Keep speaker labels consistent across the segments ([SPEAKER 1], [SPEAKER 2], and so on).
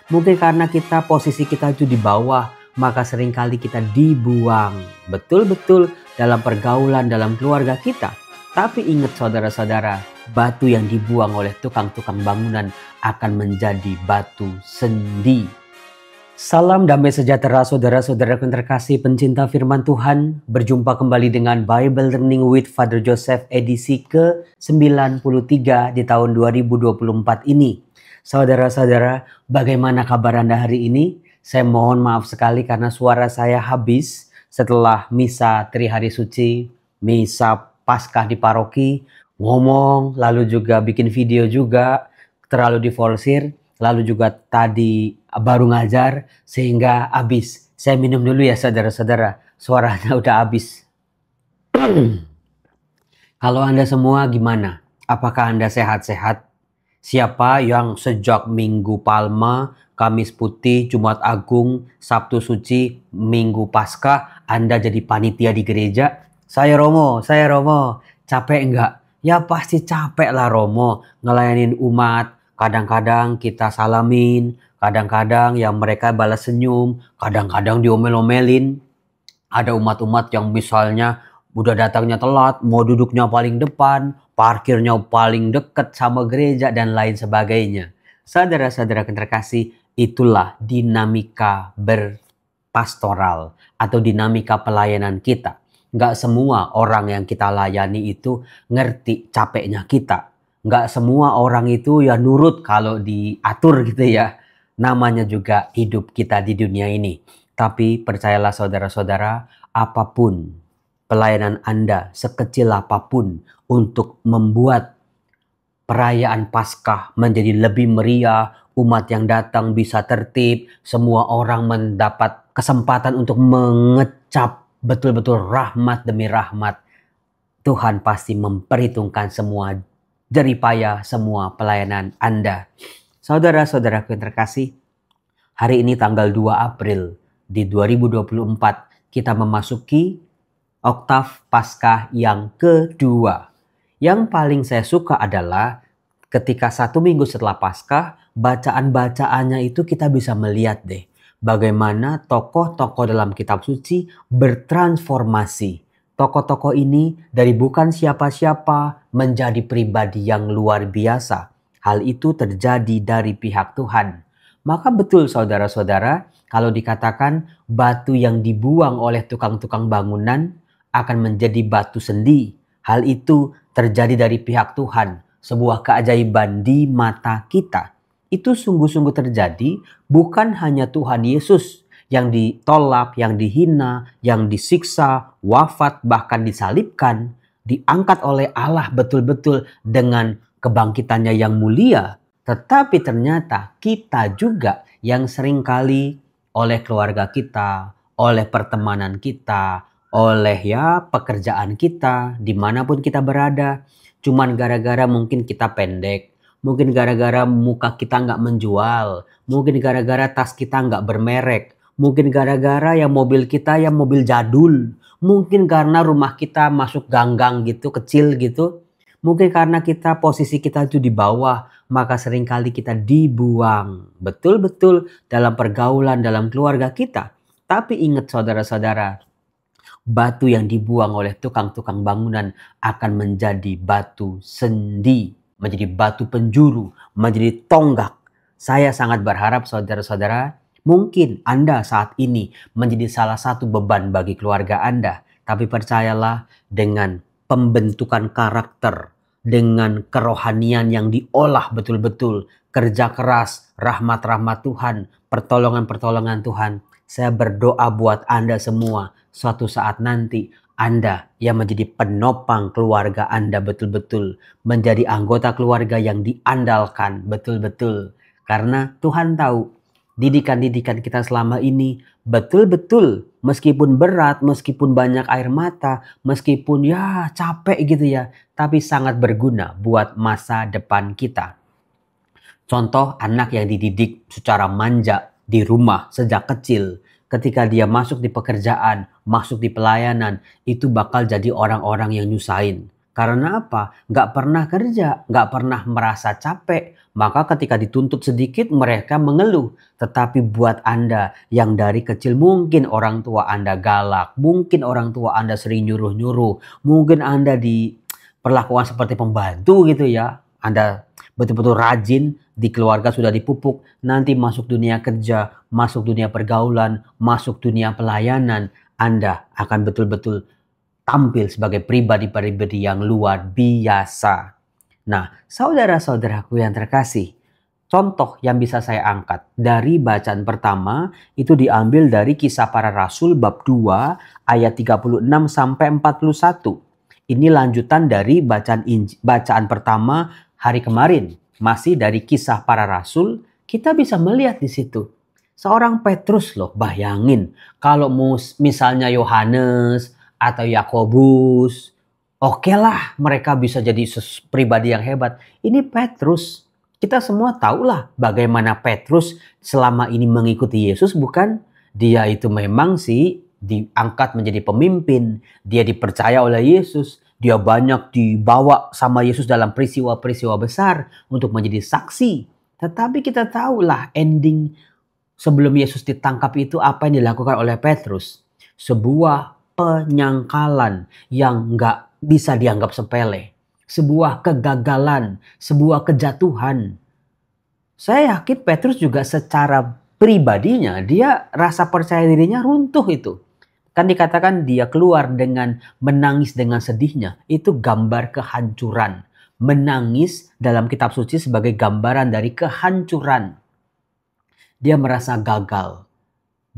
[SPEAKER 1] Mungkin karena posisi kita itu di bawah, maka seringkali kita dibuang. Betul-betul dalam pergaulan, dalam keluarga kita. Tapi ingat saudara-saudara, batu yang dibuang oleh tukang-tukang bangunan akan menjadi batu sendi. Salam damai sejahtera saudara-saudara yang terkasih pencinta firman Tuhan. Berjumpa kembali dengan Bible Learning with Father Joseph edisi ke-93 di tahun 2024 ini. Saudara-saudara, bagaimana kabar Anda hari ini? Saya mohon maaf sekali karena suara saya habis setelah misa Trihari Suci, misa Paskah di paroki, ngomong, lalu juga bikin video juga, terlalu diforsir. Lalu juga tadi baru ngajar sehingga habis. Saya minum dulu ya saudara-saudara. Suaranya udah habis. Kalau Anda semua gimana? Apakah Anda sehat-sehat? Siapa yang sejak Minggu Palma, Kamis Putih, Jumat Agung, Sabtu Suci, Minggu Paskah Anda jadi panitia di gereja? Saya Romo. Capek enggak? Ya pasti capek lah Romo. Ngelayanin umat. Kadang-kadang kita salamin, kadang-kadang yang mereka balas senyum, kadang-kadang diomel-omelin. Ada umat-umat yang misalnya udah datangnya telat, mau duduknya paling depan, parkirnya paling deket sama gereja, dan lain sebagainya. Saudara-saudara yang terkasih, itulah dinamika berpastoral atau dinamika pelayanan kita. Nggak semua orang yang kita layani itu ngerti capeknya kita. Nggak semua orang itu ya nurut kalau diatur gitu ya. Namanya juga hidup kita di dunia ini. Tapi percayalah saudara-saudara, apapun pelayanan Anda, sekecil apapun untuk membuat perayaan Paskah menjadi lebih meriah, umat yang datang bisa tertib, semua orang mendapat kesempatan untuk mengecap betul-betul rahmat demi rahmat. Tuhan pasti memperhitungkan semua jeripaya semua pelayanan Anda. Saudara-saudaraku yang terkasih, hari ini tanggal 2 April di 2024 kita memasuki oktav Paskah yang kedua. Yang paling saya suka adalah ketika 1 minggu setelah Paskah, bacaan-bacaannya itu kita bisa melihat deh bagaimana tokoh-tokoh dalam kitab suci bertransformasi. Tokoh-tokoh ini dari bukan siapa-siapa menjadi pribadi yang luar biasa. Hal itu terjadi dari pihak Tuhan. Maka betul saudara-saudara, kalau dikatakan batu yang dibuang oleh tukang-tukang bangunan akan menjadi batu sendi. Hal itu terjadi dari pihak Tuhan. Sebuah keajaiban di mata kita. Itu sungguh-sungguh terjadi bukan hanya Tuhan Yesus yang ditolak, yang dihina, yang disiksa, wafat, bahkan disalibkan, diangkat oleh Allah betul-betul dengan kebangkitannya yang mulia. Tetapi ternyata kita juga yang seringkali oleh keluarga kita, oleh pertemanan kita, oleh pekerjaan kita, dimanapun kita berada, cuman gara-gara mungkin kita pendek, mungkin gara-gara muka kita nggak menjual, mungkin gara-gara tas kita nggak bermerek, mungkin gara-gara yang mobil kita yang mobil jadul. Mungkin karena rumah kita masuk ganggang gitu, kecil gitu. Mungkin karena posisi kita itu di bawah, maka seringkali kita dibuang. Betul-betul dalam pergaulan, dalam keluarga kita. Tapi ingat saudara-saudara, batu yang dibuang oleh tukang-tukang bangunan akan menjadi batu sendi, menjadi batu penjuru, menjadi tonggak. Saya sangat berharap saudara-saudara, mungkin Anda saat ini menjadi salah satu beban bagi keluarga Anda. Tapi percayalah dengan pembentukan karakter, dengan kerohanian yang diolah betul-betul, kerja keras, rahmat-rahmat Tuhan, pertolongan-pertolongan Tuhan. Saya berdoa buat Anda semua, suatu saat nanti Anda yang menjadi penopang keluarga Anda betul-betul, menjadi anggota keluarga yang diandalkan betul-betul. Karena Tuhan tahu, didikan-didikan kita selama ini betul-betul meskipun berat, meskipun banyak air mata, meskipun capek gitu ya, tapi sangat berguna buat masa depan kita. Contoh anak yang dididik secara manja di rumah sejak kecil, ketika dia masuk di pekerjaan, masuk di pelayanan, itu bakal jadi orang-orang yang nyusahin. Karena apa? Nggak pernah kerja, nggak pernah merasa capek. Maka ketika dituntut sedikit mereka mengeluh. Tetapi buat Anda yang dari kecil mungkin orang tua Anda galak. Mungkin orang tua Anda sering nyuruh-nyuruh. Mungkin Anda diperlakukan seperti pembantu gitu ya. Anda betul-betul rajin, di keluarga sudah dipupuk, nanti masuk dunia kerja, masuk dunia pergaulan, masuk dunia pelayanan, Anda akan betul-betul tampil sebagai pribadi-pribadi yang luar biasa. Nah, saudara-saudaraku yang terkasih, contoh yang bisa saya angkat dari bacaan pertama itu diambil dari Kisah Para Rasul bab 2 ayat 36 sampai 41. Ini lanjutan dari bacaan pertama hari kemarin. Masih dari Kisah Para Rasul, kita bisa melihat di situ. Seorang Petrus loh, bayangin. Kalau misalnya Yohanes atau Yakobus, oke lah mereka bisa jadi pribadi yang hebat. Ini Petrus. Kita semua tahulah bagaimana Petrus selama ini mengikuti Yesus, bukan? Dia itu memang sih diangkat menjadi pemimpin. Dia dipercaya oleh Yesus. Dia banyak dibawa sama Yesus dalam peristiwa-peristiwa besar untuk menjadi saksi. Tetapi kita tahulah ending sebelum Yesus ditangkap itu apa yang dilakukan oleh Petrus. Sebuah penyangkalan yang nggak bisa dianggap sepele. Sebuah kegagalan, sebuah kejatuhan. Saya yakin Petrus juga secara pribadinya, dia rasa percaya dirinya runtuh itu. Kan dikatakan dia keluar dengan menangis dengan sedihnya. Itu gambar kehancuran. Menangis dalam kitab suci sebagai gambaran dari kehancuran. Dia merasa gagal.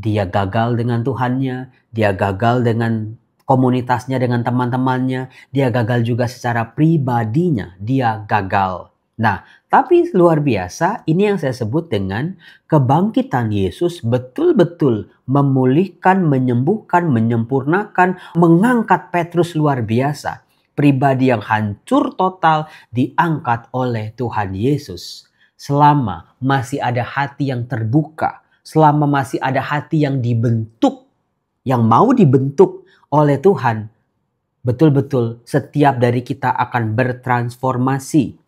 [SPEAKER 1] Dia gagal dengan Tuhannya. Dia gagal dengan komunitasnya, dengan teman-temannya. Dia gagal juga secara pribadinya. Dia gagal. Nah, tapi luar biasa, ini yang saya sebut dengan kebangkitan Yesus betul-betul memulihkan, menyembuhkan, menyempurnakan, mengangkat Petrus luar biasa. Pribadi yang hancur total diangkat oleh Tuhan Yesus. Selama masih ada hati yang terbuka, selama masih ada hati yang dibentuk, yang mau dibentuk oleh Tuhan, betul-betul setiap dari kita akan bertransformasi.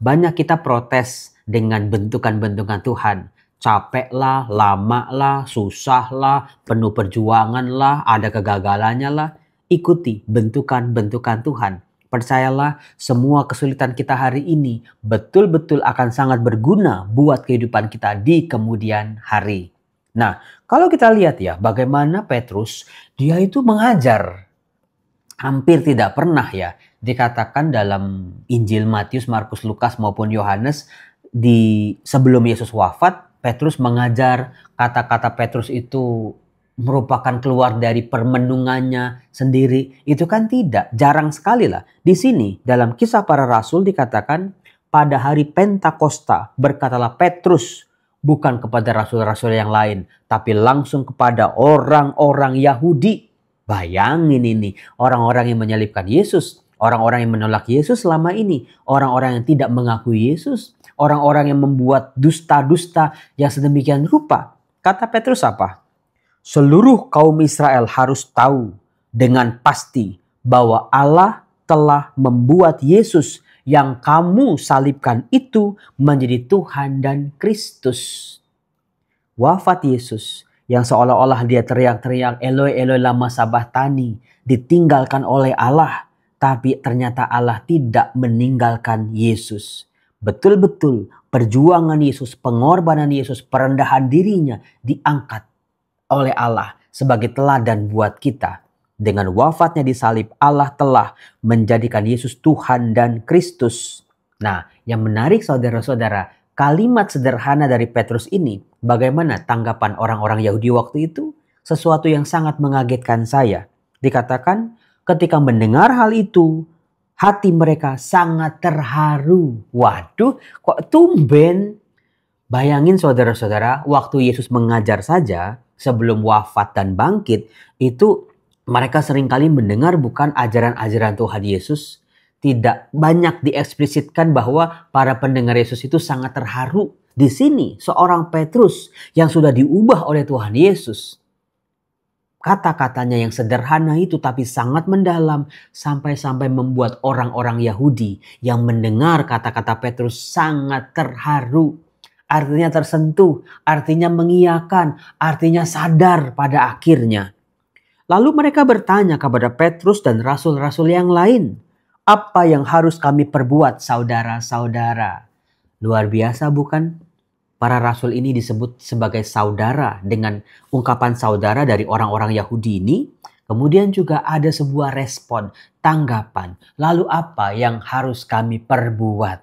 [SPEAKER 1] Banyak kita protes dengan bentukan-bentukan Tuhan. Capek lah, lama lah, susah lah, penuh perjuangan lah, ada kegagalannya lah. Ikuti bentukan-bentukan Tuhan. Percayalah, semua kesulitan kita hari ini betul-betul akan sangat berguna buat kehidupan kita di kemudian hari. Nah, kalau kita lihat ya bagaimana Petrus, dia itu mengajar. Hampir tidak pernah ya dikatakan dalam Injil Matius, Markus, Lukas maupun Yohanes sebelum Yesus wafat, Petrus mengajar. Kata-kata Petrus itu merupakan keluar dari permenungannya sendiri. Itu kan tidak, jarang sekali lah. Di sini dalam Kisah Para Rasul dikatakan pada hari Pentakosta berkatalah Petrus bukan kepada rasul-rasul yang lain, tapi langsung kepada orang-orang Yahudi. Bayangin ini, orang-orang yang menyalibkan Yesus, orang-orang yang menolak Yesus selama ini, orang-orang yang tidak mengakui Yesus, orang-orang yang membuat dusta-dusta yang sedemikian rupa. Kata Petrus apa? Seluruh kaum Israel harus tahu dengan pasti bahwa Allah telah membuat Yesus yang kamu salibkan itu menjadi Tuhan dan Kristus. Wafat Yesus yang seolah-olah dia teriak-teriak Eloi Eloi lama sabachthani, ditinggalkan oleh Allah, tapi ternyata Allah tidak meninggalkan Yesus. Betul-betul perjuangan Yesus, pengorbanan Yesus, perendahan dirinya diangkat oleh Allah sebagai teladan buat kita. Dengan wafatnya di salib, Allah telah menjadikan Yesus Tuhan dan Kristus. Nah, yang menarik saudara-saudara, kalimat sederhana dari Petrus ini, bagaimana tanggapan orang-orang Yahudi waktu itu? Sesuatu yang sangat mengagetkan saya. Dikatakan ketika mendengar hal itu, hati mereka sangat terharu. Waduh, kok tumben? Bayangin saudara-saudara, waktu Yesus mengajar saja sebelum wafat dan bangkit, itu mereka seringkali mendengar bukan ajaran-ajaran Tuhan Yesus. Tidak banyak dieksplisitkan bahwa para pendengar Yesus itu sangat terharu. Di sini seorang Petrus yang sudah diubah oleh Tuhan Yesus. Kata-katanya yang sederhana itu tapi sangat mendalam sampai-sampai membuat orang-orang Yahudi yang mendengar kata-kata Petrus sangat terharu. Artinya tersentuh, artinya mengiyakan, artinya sadar pada akhirnya. Lalu mereka bertanya kepada Petrus dan rasul-rasul yang lain, "Apa yang harus kami perbuat, saudara-saudara?" Luar biasa bukan? Para rasul ini disebut sebagai saudara dengan ungkapan saudara dari orang-orang Yahudi ini. Kemudian juga ada sebuah respon, tanggapan. Lalu apa yang harus kami perbuat?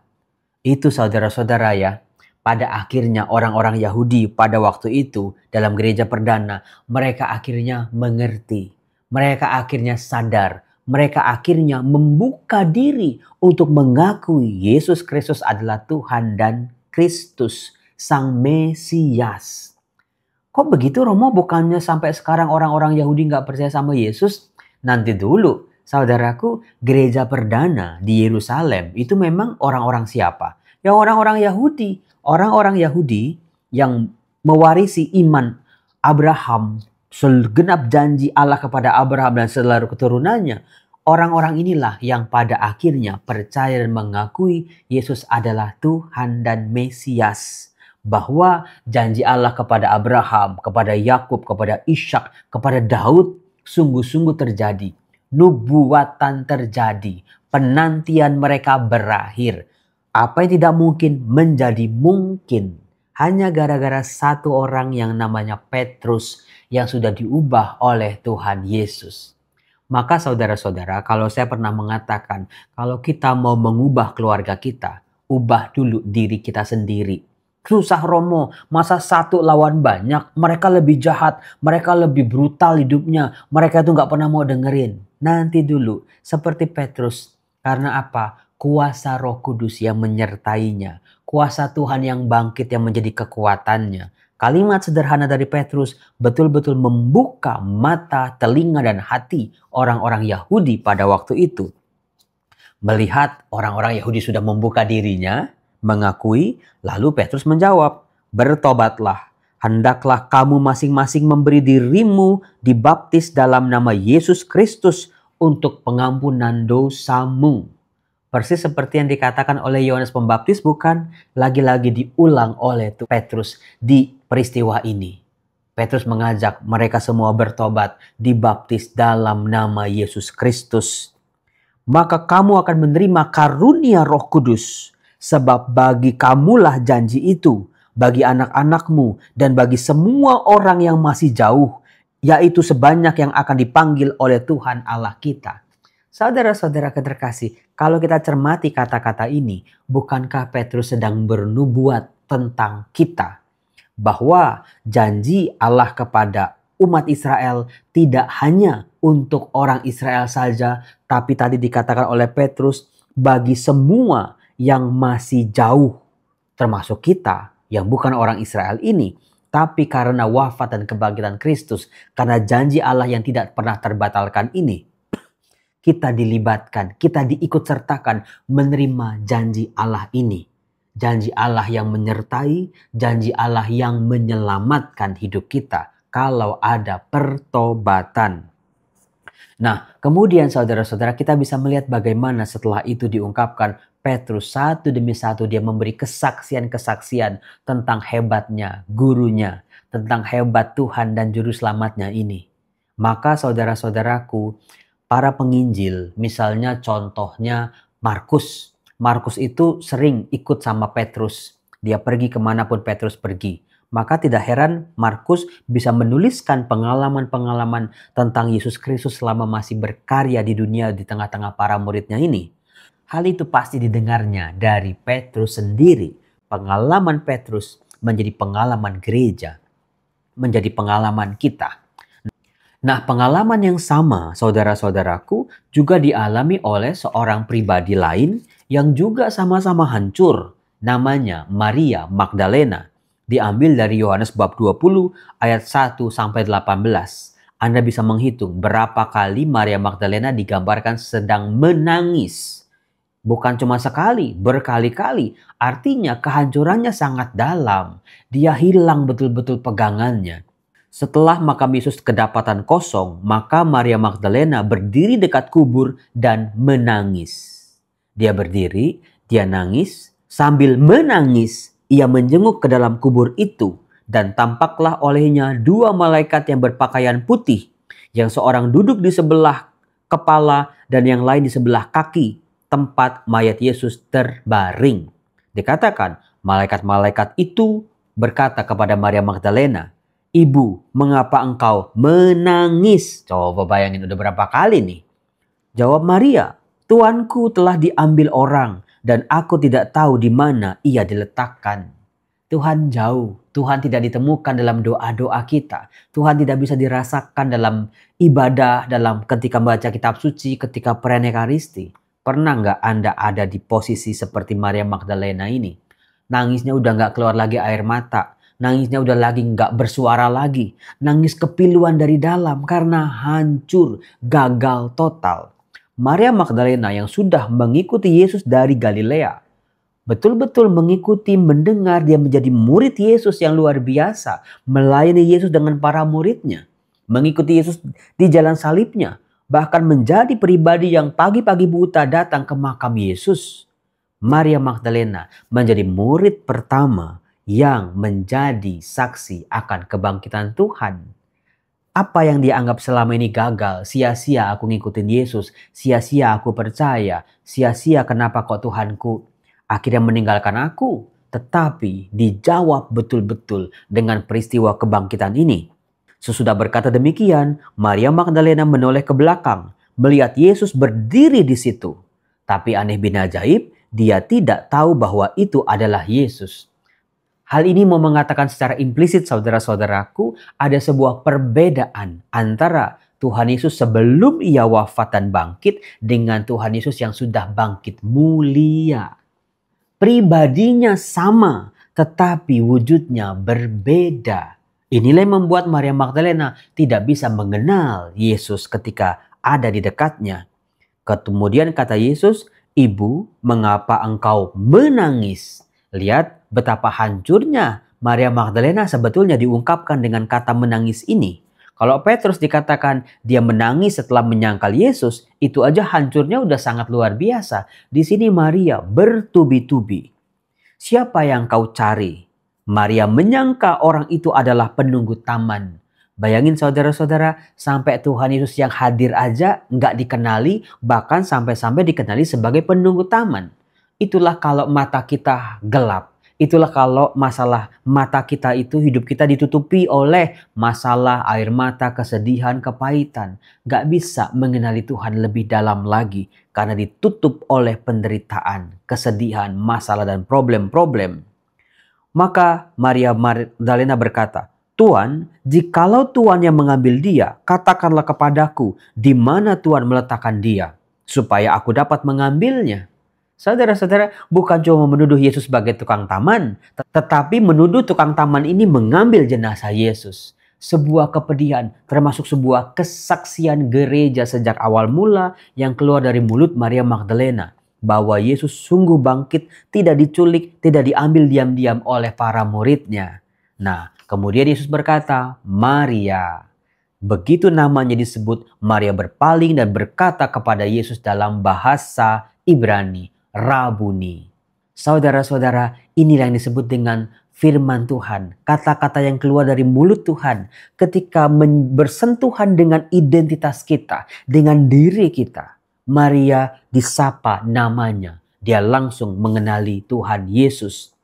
[SPEAKER 1] Itu saudara-saudara ya. Pada akhirnya orang-orang Yahudi pada waktu itu dalam gereja perdana, mereka akhirnya mengerti. Mereka akhirnya sadar. Mereka akhirnya membuka diri untuk mengakui Yesus Kristus adalah Tuhan dan Kristus, Sang Mesias. Kok begitu Romo? Bukannya sampai sekarang orang-orang Yahudi nggak percaya sama Yesus? Nanti dulu, saudaraku, gereja perdana di Yerusalem itu memang orang-orang siapa? Ya orang-orang Yahudi. Orang-orang Yahudi yang mewarisi iman Abraham, segenap janji Allah kepada Abraham dan seluruh keturunannya. Orang-orang inilah yang pada akhirnya percaya dan mengakui Yesus adalah Tuhan dan Mesias. Bahwa janji Allah kepada Abraham, kepada Yakub, kepada Ishak, kepada Daud sungguh-sungguh terjadi. Nubuatan terjadi. Penantian mereka berakhir. Apa yang tidak mungkin menjadi mungkin. Hanya gara-gara satu orang yang namanya Petrus yang sudah diubah oleh Tuhan Yesus. Maka saudara-saudara, kalau saya pernah mengatakan, kalau kita mau mengubah keluarga kita, ubah dulu diri kita sendiri. Susah Romo, masa satu lawan banyak, mereka lebih jahat, mereka lebih brutal hidupnya, mereka itu gak pernah mau dengerin. Nanti dulu, seperti Petrus, karena apa? Kuasa Roh Kudus yang menyertainya. Kuasa Tuhan yang bangkit yang menjadi kekuatannya. Kalimat sederhana dari Petrus betul-betul membuka mata, telinga, dan hati orang-orang Yahudi pada waktu itu. Melihat orang-orang Yahudi sudah membuka dirinya, mengakui, lalu Petrus menjawab, "Bertobatlah, hendaklah kamu masing-masing memberi dirimu dibaptis dalam nama Yesus Kristus untuk pengampunan dosamu." Persis seperti yang dikatakan oleh Yohanes Pembaptis, bukan? Lagi-lagi diulang oleh Petrus di peristiwa ini. Petrus mengajak mereka semua bertobat, dibaptis dalam nama Yesus Kristus. Maka kamu akan menerima karunia Roh Kudus, sebab bagi kamulah janji itu, bagi anak-anakmu dan bagi semua orang yang masih jauh, yaitu sebanyak yang akan dipanggil oleh Tuhan Allah kita. Saudara-saudara terkasih, kalau kita cermati kata-kata ini, bukankah Petrus sedang bernubuat tentang kita? Bahwa janji Allah kepada umat Israel tidak hanya untuk orang Israel saja, tapi tadi dikatakan oleh Petrus, bagi semua yang masih jauh, termasuk kita yang bukan orang Israel ini. Tapi karena wafat dan kebangkitan Kristus, karena janji Allah yang tidak pernah terbatalkan ini, kita dilibatkan, kita diikut sertakan menerima janji Allah ini. Janji Allah yang menyertai, janji Allah yang menyelamatkan hidup kita kalau ada pertobatan. Nah, kemudian saudara-saudara, kita bisa melihat bagaimana setelah itu diungkapkan Petrus satu demi satu dia memberi kesaksian-kesaksian tentang hebatnya gurunya, tentang hebat Tuhan dan juru selamatnya ini. Maka saudara-saudaraku, para penginjil, misalnya contohnya Markus. Markus itu sering ikut sama Petrus. Dia pergi kemanapun Petrus pergi. Maka tidak heran Markus bisa menuliskan pengalaman-pengalaman tentang Yesus Kristus selama masih berkarya di dunia di tengah-tengah para muridnya ini. Hal itu pasti didengarnya dari Petrus sendiri. Pengalaman Petrus menjadi pengalaman gereja, menjadi pengalaman kita. Nah, pengalaman yang sama, saudara-saudaraku, juga dialami oleh seorang pribadi lain yang juga sama-sama hancur. Namanya Maria Magdalena. Diambil dari Yohanes bab 20 ayat 1 sampai 18. Anda bisa menghitung berapa kali Maria Magdalena digambarkan sedang menangis. Bukan cuma sekali, berkali-kali. Artinya kehancurannya sangat dalam. Dia hilang betul-betul pegangannya. Setelah makam Yesus kedapatan kosong, maka Maria Magdalena berdiri dekat kubur dan menangis. Dia berdiri, dia nangis, sambil menangis, ia menjenguk ke dalam kubur itu, dan tampaklah olehnya dua malaikat yang berpakaian putih, yang seorang duduk di sebelah kepala dan yang lain di sebelah kaki tempat mayat Yesus terbaring. Dikatakan, malaikat-malaikat itu berkata kepada Maria Magdalena, "Ibu, mengapa engkau menangis?" Coba bayangin udah berapa kali nih. Jawab Maria, "Tuanku telah diambil orang dan aku tidak tahu di mana ia diletakkan." Tuhan jauh, Tuhan tidak ditemukan dalam doa-doa kita. Tuhan tidak bisa dirasakan dalam ibadah, dalam ketika membaca kitab suci, ketika perayaan Ekaristi. Pernah nggak Anda ada di posisi seperti Maria Magdalena ini? Nangisnya udah nggak keluar lagi air mata. Nangisnya udah lagi nggak bersuara lagi. Nangis kepiluan dari dalam karena hancur, gagal total. Maria Magdalena yang sudah mengikuti Yesus dari Galilea, betul-betul mengikuti, mendengar, dia menjadi murid Yesus yang luar biasa. Melayani Yesus dengan para muridnya. Mengikuti Yesus di jalan salibnya. Bahkan menjadi pribadi yang pagi-pagi buta datang ke makam Yesus. Maria Magdalena menjadi murid pertama yang menjadi saksi akan kebangkitan Tuhan. Apa yang dia anggap selama ini gagal, sia-sia aku ngikutin Yesus, sia-sia aku percaya, sia-sia kenapa kok Tuhanku akhirnya meninggalkan aku. Tetapi dijawab betul-betul dengan peristiwa kebangkitan ini. Sesudah berkata demikian, Maria Magdalena menoleh ke belakang, melihat Yesus berdiri di situ. Tapi aneh bin ajaib, dia tidak tahu bahwa itu adalah Yesus. Hal ini mau mengatakan secara implisit, saudara-saudaraku, ada sebuah perbedaan antara Tuhan Yesus sebelum ia wafat dan bangkit dengan Tuhan Yesus yang sudah bangkit mulia. Pribadinya sama, tetapi wujudnya berbeda. Inilah yang membuat Maria Magdalena tidak bisa mengenal Yesus ketika ada di dekatnya. Kemudian kata Yesus, "Ibu, mengapa engkau menangis?" Lihat betapa hancurnya Maria Magdalena sebetulnya diungkapkan dengan kata menangis ini. Kalau Petrus dikatakan dia menangis setelah menyangkal Yesus, itu aja hancurnya udah sangat luar biasa. Di sini Maria bertubi-tubi. Siapa yang kau cari? Maria menyangka orang itu adalah penunggu taman. Bayangin saudara-saudara, sampai Tuhan Yesus yang hadir aja nggak dikenali, bahkan sampai-sampai dikenali sebagai penunggu taman. Itulah kalau mata kita gelap. Itulah kalau masalah mata kita itu, hidup kita ditutupi oleh masalah, air mata, kesedihan, kepahitan. Gak bisa mengenali Tuhan lebih dalam lagi karena ditutup oleh penderitaan, kesedihan, masalah, dan problem-problem. Maka Maria Magdalena berkata, "Tuan, jikalau Tuan yang mengambil dia, katakanlah kepadaku di mana Tuan meletakkan dia, supaya aku dapat mengambilnya." Saudara-saudara, bukan cuma menuduh Yesus sebagai tukang taman, tetapi menuduh tukang taman ini mengambil jenazah Yesus. Sebuah kepedihan, termasuk sebuah kesaksian gereja sejak awal mula yang keluar dari mulut Maria Magdalena. Bahwa Yesus sungguh bangkit, tidak diculik, tidak diambil diam-diam oleh para muridnya. Nah, kemudian Yesus berkata, "Maria." Begitu namanya disebut, Maria berpaling dan berkata kepada Yesus dalam bahasa Ibrani, "Rabuni." Saudara-saudara, inilah yang disebut dengan firman Tuhan. Kata-kata yang keluar dari mulut Tuhan ketika bersentuhan dengan identitas kita, dengan diri kita. Maria disapa namanya. Dia langsung mengenali Tuhan Yesus.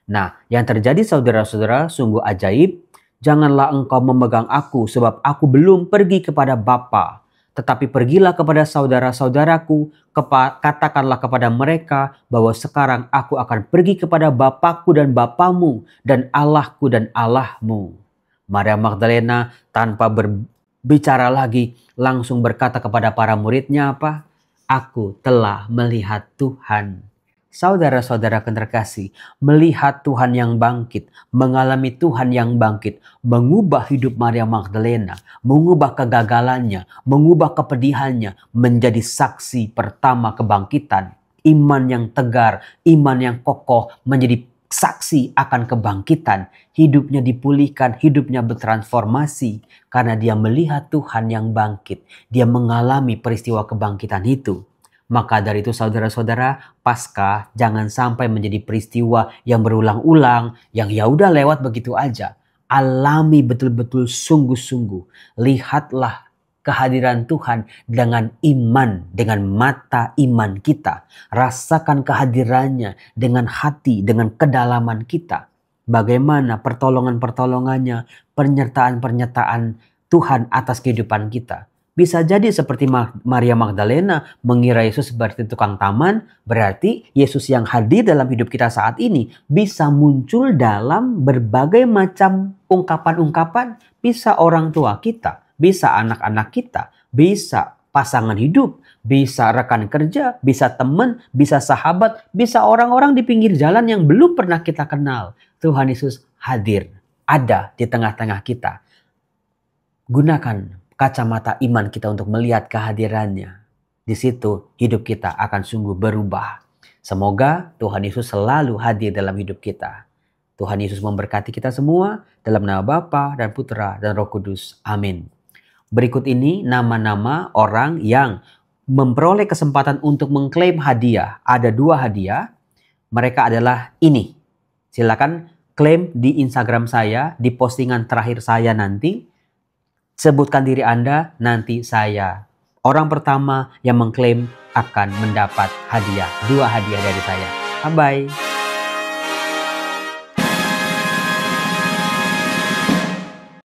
[SPEAKER 1] Nah, yang terjadi saudara-saudara sungguh ajaib. "Janganlah engkau memegang aku sebab aku belum pergi kepada Bapa. Tetapi pergilah kepada saudara-saudaraku, katakanlah kepada mereka bahwa sekarang aku akan pergi kepada Bapakku dan Bapamu, dan Allahku dan Allahmu." Maria Magdalena tanpa berbicara lagi langsung berkata kepada para muridnya apa? "Aku telah melihat Tuhan." Saudara-saudara terkasih, melihat Tuhan yang bangkit, mengalami Tuhan yang bangkit, mengubah hidup Maria Magdalena, mengubah kegagalannya, mengubah kepedihannya, menjadi saksi pertama kebangkitan. Iman yang tegar, iman yang kokoh, menjadi saksi akan kebangkitan. Hidupnya dipulihkan, hidupnya bertransformasi karena dia melihat Tuhan yang bangkit. Dia mengalami peristiwa kebangkitan itu. Maka dari itu saudara-saudara, Paskah jangan sampai menjadi peristiwa yang berulang-ulang, yang ya udah lewat begitu aja. Alami betul-betul sungguh-sungguh. Lihatlah kehadiran Tuhan dengan iman, dengan mata iman kita. Rasakan kehadirannya dengan hati, dengan kedalaman kita. Bagaimana pertolongan-pertolongannya, pernyataan-pernyataan Tuhan atas kehidupan kita. Bisa jadi seperti Maria Magdalena mengira Yesus seperti tukang taman, berarti Yesus yang hadir dalam hidup kita saat ini bisa muncul dalam berbagai macam ungkapan-ungkapan. Bisa orang tua kita, bisa anak-anak kita, bisa pasangan hidup, bisa rekan kerja, bisa teman, bisa sahabat, bisa orang-orang di pinggir jalan yang belum pernah kita kenal. Tuhan Yesus hadir, ada di tengah-tengah kita. Gunakan kacamata iman kita untuk melihat kehadirannya. Di situ hidup kita akan sungguh berubah. Semoga Tuhan Yesus selalu hadir dalam hidup kita. Tuhan Yesus memberkati kita semua dalam nama Bapa dan Putra dan Roh Kudus. Amin. Berikut ini nama-nama orang yang memperoleh kesempatan untuk mengklaim hadiah. Ada 2 hadiah. Mereka adalah ini. Silakan klaim di Instagram saya, di postingan terakhir saya nanti. Sebutkan diri Anda, nanti saya. Orang pertama yang mengklaim akan mendapat hadiah. 2 hadiah dari saya. Bye-bye.